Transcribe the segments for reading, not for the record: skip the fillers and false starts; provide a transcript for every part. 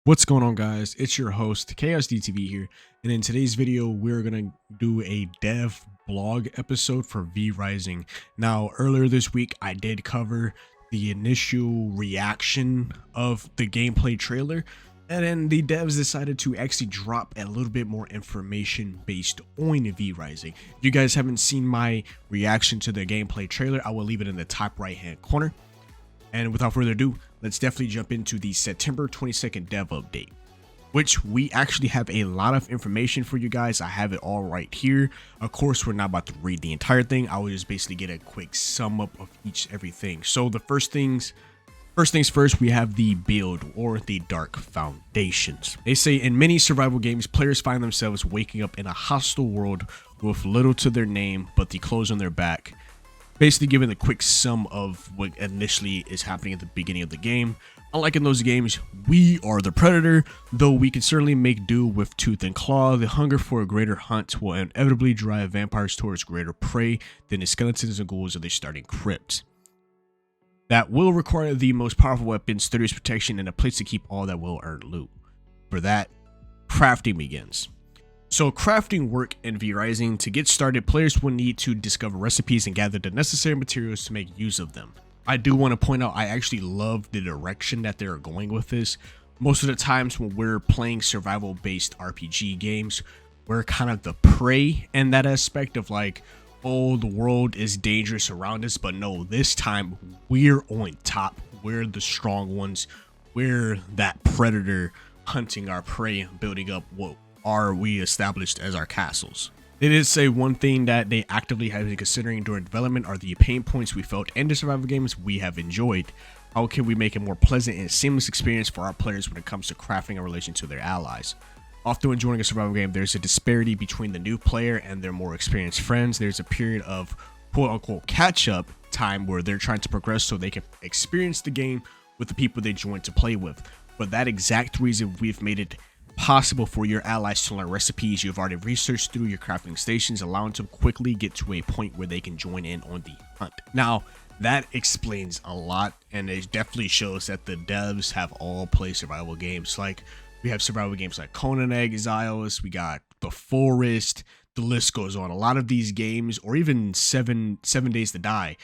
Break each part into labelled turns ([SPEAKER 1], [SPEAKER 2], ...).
[SPEAKER 1] What's going on, guys? It's your host KSDTV here, and in today's video we're gonna do a dev blog episode for V Rising. Now, earlier this week I did cover the initial reaction of the gameplay trailer, and then the devs decided to actually drop a little bit more information based on V Rising. If you guys haven't seen my reaction to the gameplay trailer, I will leave it in the top right hand corner. And without further ado, let's definitely jump into the September 22nd dev update, which we actually have a lot of information for you guys. I have it all right here. Of course, we're not about to read the entire thing. I will just basically get a quick sum up of everything. So the first things first, we have the build, or the Dark Foundations. They say in many survival games, players find themselves waking up in a hostile world with little to their name but the clothes on their back. Basically giving a quick sum of what initially is happening at the beginning of the game. Unlike in those games, we are the predator, though we can certainly make do with tooth and claw. The hunger for a greater hunt will inevitably drive vampires towards greater prey than the skeletons and ghouls of their starting crypts. That will require the most powerful weapons, sturdiest protection, and a place to keep all that well-earned loot. For that, crafting begins. So crafting work in V Rising. To get started, players will need to discover recipes and gather the necessary materials to make use of them. I do want to point out, I actually love the direction that they're going with this. Most of the times when we're playing survival based RPG games, we're kind of the prey in that aspect of like, oh, the world is dangerous around us. But no, this time we're on top. We're the strong ones. We're that predator hunting our prey and building up what are we established as our castles. They did say one thing that they actively have been considering during development are the pain points we felt in the survival games we have enjoyed. How can we make a more pleasant and seamless experience for our players when it comes to crafting in relation to their allies? Often when joining a survival game, there's a disparity between the new player and their more experienced friends. There's a period of quote-unquote catch-up time where they're trying to progress so they can experience the game with the people they joined to play with. For that exact reason, we've made it possible for your allies to learn recipes you've already researched through your crafting stations, allowing them to quickly get to a point where they can join in on the hunt. Now, that explains a lot, and it definitely shows that the devs have all played survival games. Like, we have survival games like Conan Exiles, we got The Forest, the list goes on. A lot of these games, or even seven Days to Die,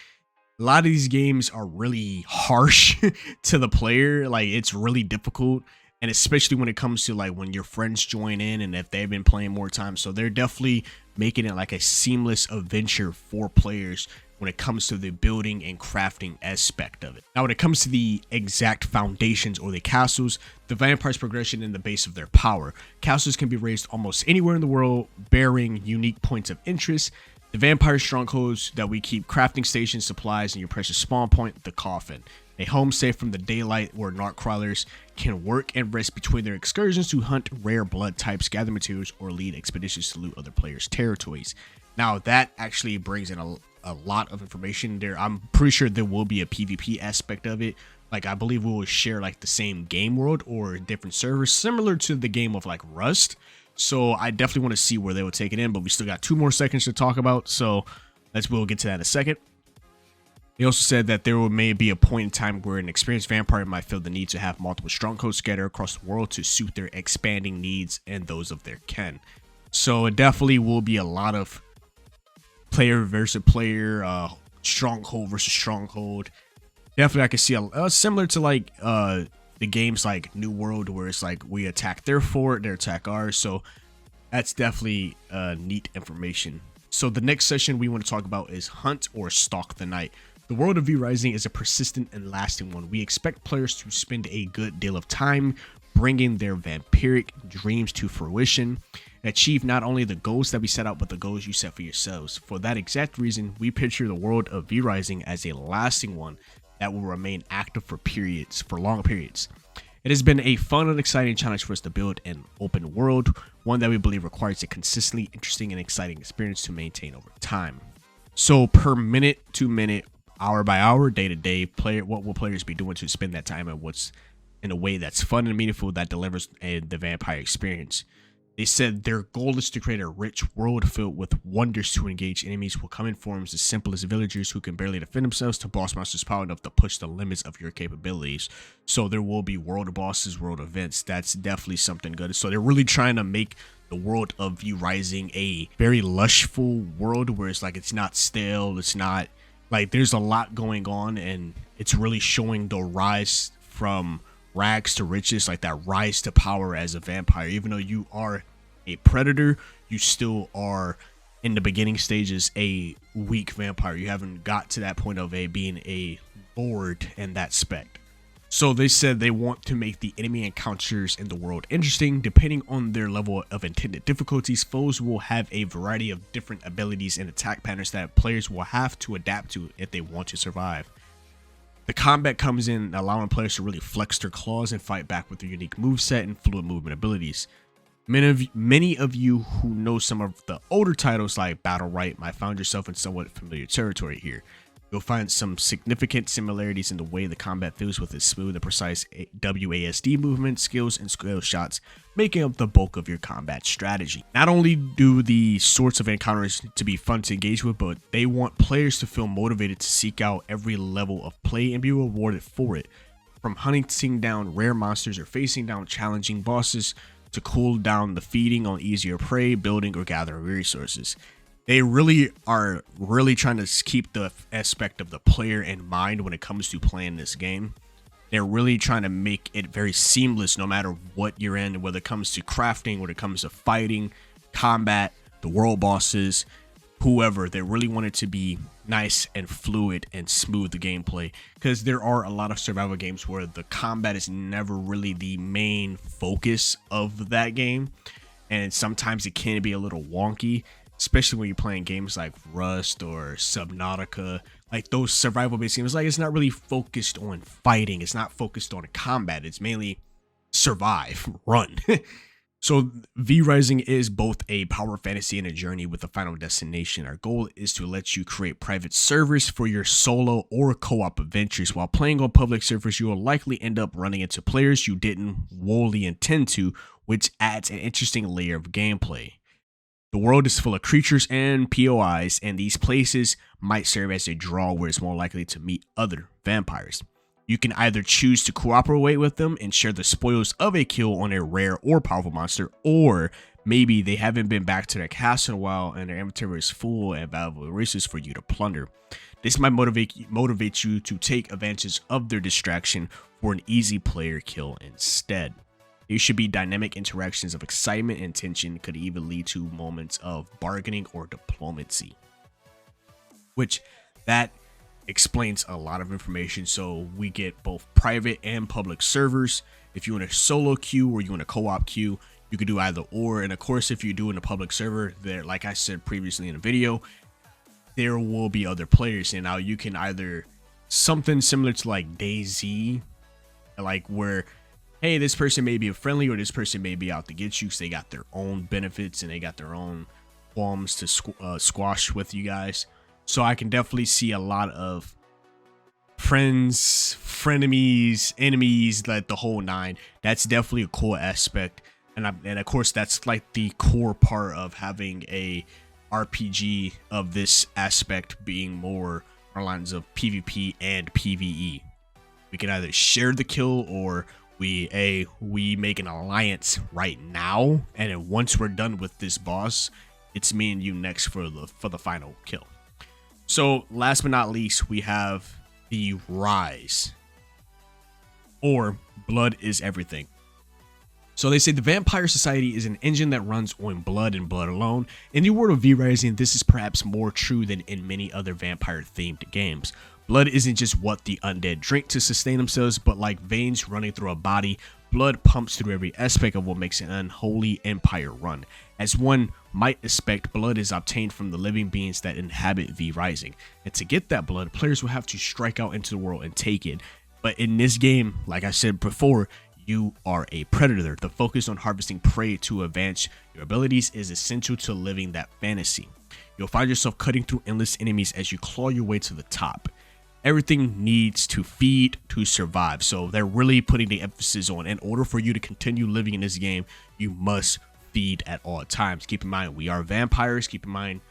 [SPEAKER 1] a lot of these games are really harsh to the player. Like, it's really difficult. And especially when it comes to like when your friends join in and if they've been playing more time. So they're definitely making it like a seamless adventure for players when it comes to the building and crafting aspect of it. Now, when it comes to the exact foundations or the castles, the vampires' progression in the base of their power. Castles can be raised almost anywhere in the world, bearing unique points of interest. The vampire strongholds that we keep crafting stations, supplies, and your precious spawn point, the coffin. A home safe from the daylight where narc crawlers can work and rest between their excursions to hunt rare blood types, gather materials, or lead expeditions to loot other players' territories. Now, that actually brings in a lot of information there. I'm pretty sure there will be a PvP aspect of it. Like, I believe we will share like the same game world or different servers, similar to the game of like Rust. So I definitely want to see where they will take it in, but we still got 2 more seconds to talk about. So we'll get to that in a second. They also said that there may be a point in time where an experienced vampire might feel the need to have multiple strongholds scattered across the world to suit their expanding needs and those of their kin. So it definitely will be a lot of player versus player, stronghold versus stronghold. Definitely I can see similar to like the games like New World, where it's like we attack their fort, they attack ours. So that's definitely neat information. So the next session we want to talk about is Hunt or Stalk the Night. The world of V Rising is a persistent and lasting one. We expect players to spend a good deal of time bringing their vampiric dreams to fruition, and achieve not only the goals that we set out, but the goals you set for yourselves. For that exact reason, we picture the world of V Rising as a lasting one that will remain active for long periods. It has been a fun and exciting challenge for us to build an open world, one that we believe requires a consistently interesting and exciting experience to maintain over time. So per minute to minute, hour by hour, day to day, what will players be doing to spend that time, and what's in a way that's fun and meaningful that delivers the vampire experience. They said their goal is to create a rich world filled with wonders to engage. Enemies will come in forms as simple as villagers who can barely defend themselves to boss monsters power enough to push the limits of your capabilities. So there will be world bosses, world events. That's definitely something good. So they're really trying to make the world of V Rising a very lushful world where it's like it's not stale, it's not like there's a lot going on, and it's really showing the rise from rags to riches, like that rise to power as a vampire. Even though you are a predator, you still are in the beginning stages a weak vampire. You haven't got to that point of being a lord in that spec. So they said they want to make the enemy encounters in the world interesting. Depending on their level of intended difficulties, foes will have a variety of different abilities and attack patterns that players will have to adapt to if they want to survive. The combat comes in allowing players to really flex their claws and fight back with their unique moveset and fluid movement abilities. Many of you who know some of the older titles like Battle Right might find yourself in somewhat familiar territory here. You'll find some significant similarities in the way the combat feels with its smooth and precise WASD movement, skills, and skill shots, making up the bulk of your combat strategy. Not only do the sorts of encounters to be fun to engage with, but they want players to feel motivated to seek out every level of play and be rewarded for it. From hunting down rare monsters or facing down challenging bosses, to cool down the feeding on easier prey, building, or gathering resources. They really are trying to keep the aspect of the player in mind when it comes to playing this game. They're really trying to make it very seamless no matter what you're in, whether it comes to crafting, when it comes to fighting, combat, the world bosses, whoever. They really want it to be nice and fluid and smooth, the gameplay, because there are a lot of survival games where the combat is never really the main focus of that game, and sometimes it can be a little wonky, especially when you're playing games like Rust or Subnautica, like those survival based games. Like, it's not really focused on fighting, it's not focused on combat, it's mainly survive, run. So V Rising is both a power fantasy and a journey with a final destination. Our goal is to let you create private servers for your solo or co-op adventures. While playing on public servers, you will likely end up running into players you didn't wholly intend to, which adds an interesting layer of gameplay. The world is full of creatures and POIs, and these places might serve as a draw where it's more likely to meet other vampires. You can either choose to cooperate with them and share the spoils of a kill on a rare or powerful monster, or maybe they haven't been back to their castle in a while and their inventory is full and valuable resources for you to plunder. This might motivate you to take advantage of their distraction for an easy player kill instead. There should be dynamic interactions of excitement and tension, could even lead to moments of bargaining or diplomacy, which that explains a lot of information. So we get both private and public servers. If you want a solo queue or you want a co-op queue, you can do either or. And of course, if you do in a public server, there, like I said previously in the video, there will be other players. And now you can either something similar to like DayZ, like where, hey, this person may be friendly or this person may be out to get you, because they got their own benefits and they got their own qualms to squash with you guys. So I can definitely see a lot of friends, frenemies, enemies, like the whole nine. That's definitely a cool aspect. And of course, that's like the core part of having a RPG of this aspect, being more on lines of PvP and PvE. We can either share the kill or we make an alliance right now. And then once we're done with this boss, it's me and you next for the final kill. So last but not least, we have the Rise, or Blood is Everything. So they say the Vampire Society is an engine that runs on blood and blood alone. In the world of V Rising, this is perhaps more true than in many other vampire-themed games. Blood isn't just what the undead drink to sustain themselves, but like veins running through a body, blood pumps through every aspect of what makes an unholy empire run. As one might expect, blood is obtained from the living beings that inhabit V Rising. And to get that blood, players will have to strike out into the world and take it. But in this game, like I said before, you are a predator. The focus on harvesting prey to advance your abilities is essential to living that fantasy. You'll find yourself cutting through endless enemies as you claw your way to the top. Everything needs to feed to survive. So they're really putting the emphasis on, in order for you to continue living in this game, you must feed. feed at all times. Keep in mind, we are vampires. Keep in mind,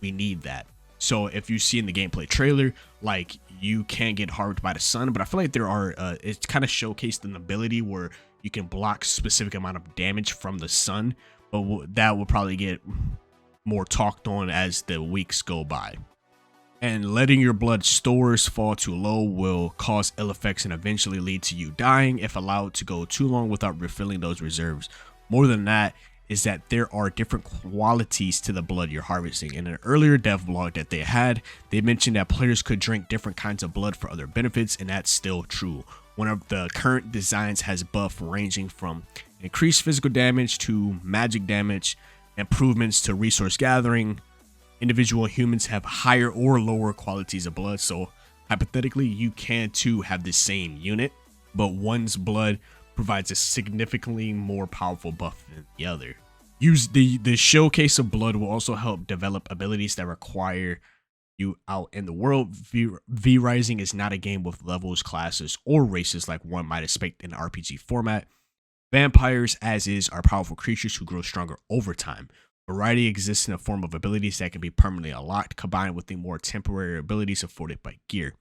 [SPEAKER 1] we need that. So if you see in the gameplay trailer, like, you can get harmed by the sun, but I feel like there are, it's kind of showcased an ability where you can block specific amount of damage from the sun, but that will probably get more talked on as the weeks go by. And letting your blood stores fall too low will cause ill effects and eventually lead to you dying if allowed to go too long without refilling those reserves. More than that is that there are different qualities to the blood you're harvesting. In an earlier dev blog that they mentioned that players could drink different kinds of blood for other benefits, and that's still true. One of the current designs has buff ranging from increased physical damage to magic damage, improvements to resource gathering. Individual humans have higher or lower qualities of blood, so hypothetically you can too have the same unit, but one's blood provides a significantly more powerful buff than the other. Use the showcase of blood will also help develop abilities that require you out in the world. V Rising is not a game with levels, classes, or races like one might expect in an RPG format. Vampires, as is, are powerful creatures who grow stronger over time. Variety exists in the form of abilities that can be permanently unlocked, combined with the more temporary abilities afforded by gear.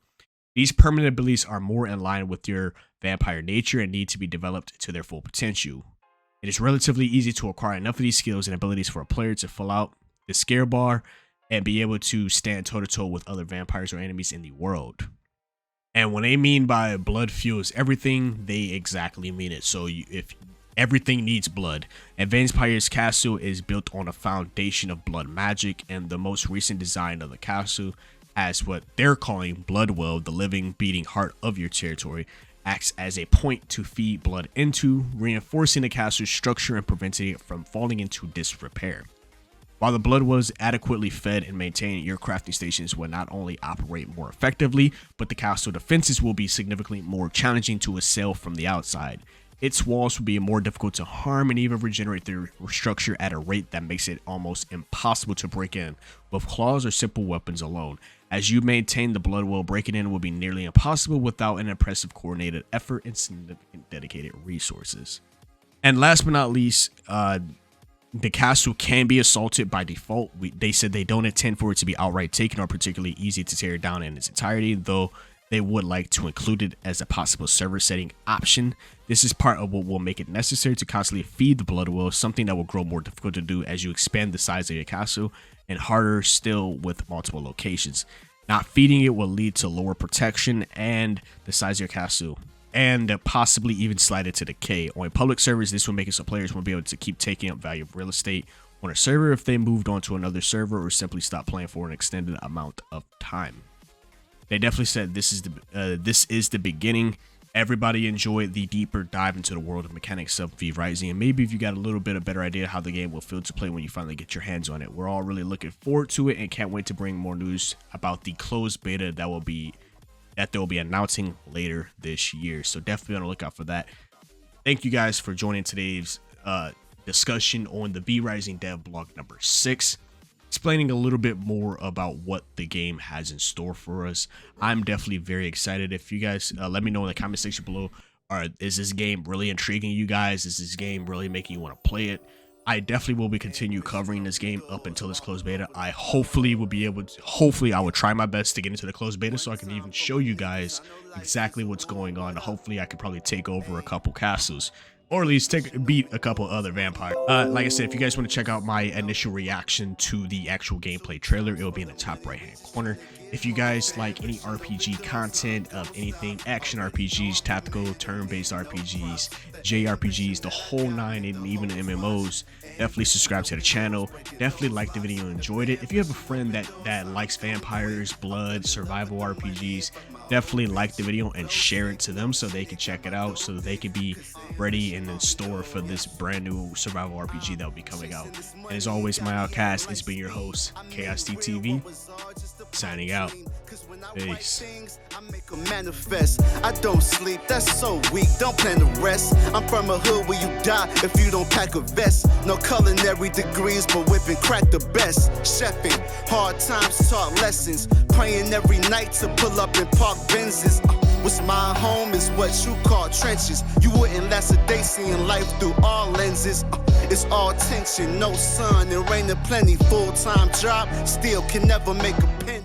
[SPEAKER 1] These permanent abilities are more in line with your vampire nature and need to be developed to their full potential. It is relatively easy to acquire enough of these skills and abilities for a player to fill out the scare bar and be able to stand toe-to-toe with other vampires or enemies in the world. And when they mean by blood fuels everything, they exactly mean it. So if everything needs blood. And Vampire's castle is built on a foundation of blood magic, and the most recent design of the castle has what they're calling Bloodwell, the living, beating heart of your territory, acts as a point to feed blood into, reinforcing the castle's structure and preventing it from falling into disrepair. While the blood was adequately fed and maintained, your crafting stations will not only operate more effectively, but the castle defenses will be significantly more challenging to assail from the outside. Its walls will be more difficult to harm and even regenerate their structure at a rate that makes it almost impossible to break in with claws or simple weapons alone. As you maintain the blood well, breaking in will be nearly impossible without an impressive coordinated effort and significant dedicated resources. And last but not least, the castle can be assaulted by default. They said they don't intend for it to be outright taken or particularly easy to tear down in its entirety, though they would like to include it as a possible server setting option. This is part of what will make it necessary to constantly feed the blood well, something that will grow more difficult to do as you expand the size of your castle, and harder still with multiple locations. Not feeding it will lead to lower protection and the size of your castle, and possibly even slide it to decay. On public servers, this will make it so players won't be able to keep taking up valuable real estate on a server if they moved on to another server or simply stop playing for an extended amount of time. They definitely said this is the beginning. Everybody enjoyed the deeper dive into the world of mechanics of V Rising, and maybe if you got a little bit of better idea how the game will feel to play when you finally get your hands on it. We're all really looking forward to it and can't wait to bring more news about the closed beta that they'll be announcing later this year. So definitely on the lookout for that. Thank you guys for joining today's discussion on the V Rising dev blog number 6. Explaining a little bit more about what the game has in store for us. I'm definitely very excited. If you guys let me know in the comment section below, is this game really intriguing you guys? Is this game really making you want to play it? I definitely will be continue covering this game up until this closed beta. I hopefully will be able to, I will try my best to get into the closed beta so I can even show you guys exactly what's going on. Hopefully I could probably take over a couple castles, or at least beat a couple other vampires. Like I said, if you guys want to check out my initial reaction to the actual gameplay trailer, it will be in the top right hand corner. If you guys like any RPG content of anything, action RPGs, tactical, turn-based RPGs, JRPGs, the whole nine, and even MMOs, definitely subscribe to the channel. Definitely like the video and enjoyed it. If you have a friend that likes vampires, blood, survival RPGs, definitely like the video and share it to them so they can check it out, so they can be ready and in store for this brand new survival RPG that will be coming out. And as always, my outcast, it's been your host, ChaosDTV, signing out. Peace. I make a manifest. I don't sleep, that's so weak, don't plan to rest. I'm from a hood where you die if you don't pack a vest. No culinary degrees, but whipping crack the best. Chefing, hard times taught lessons. Praying every night to pull up in park Benzes. What's my home is what you call trenches. You wouldn't last a day seeing life through all lenses.
[SPEAKER 2] It's all tension, no sun, and rain and plenty. Full-time job, still can never make a penny.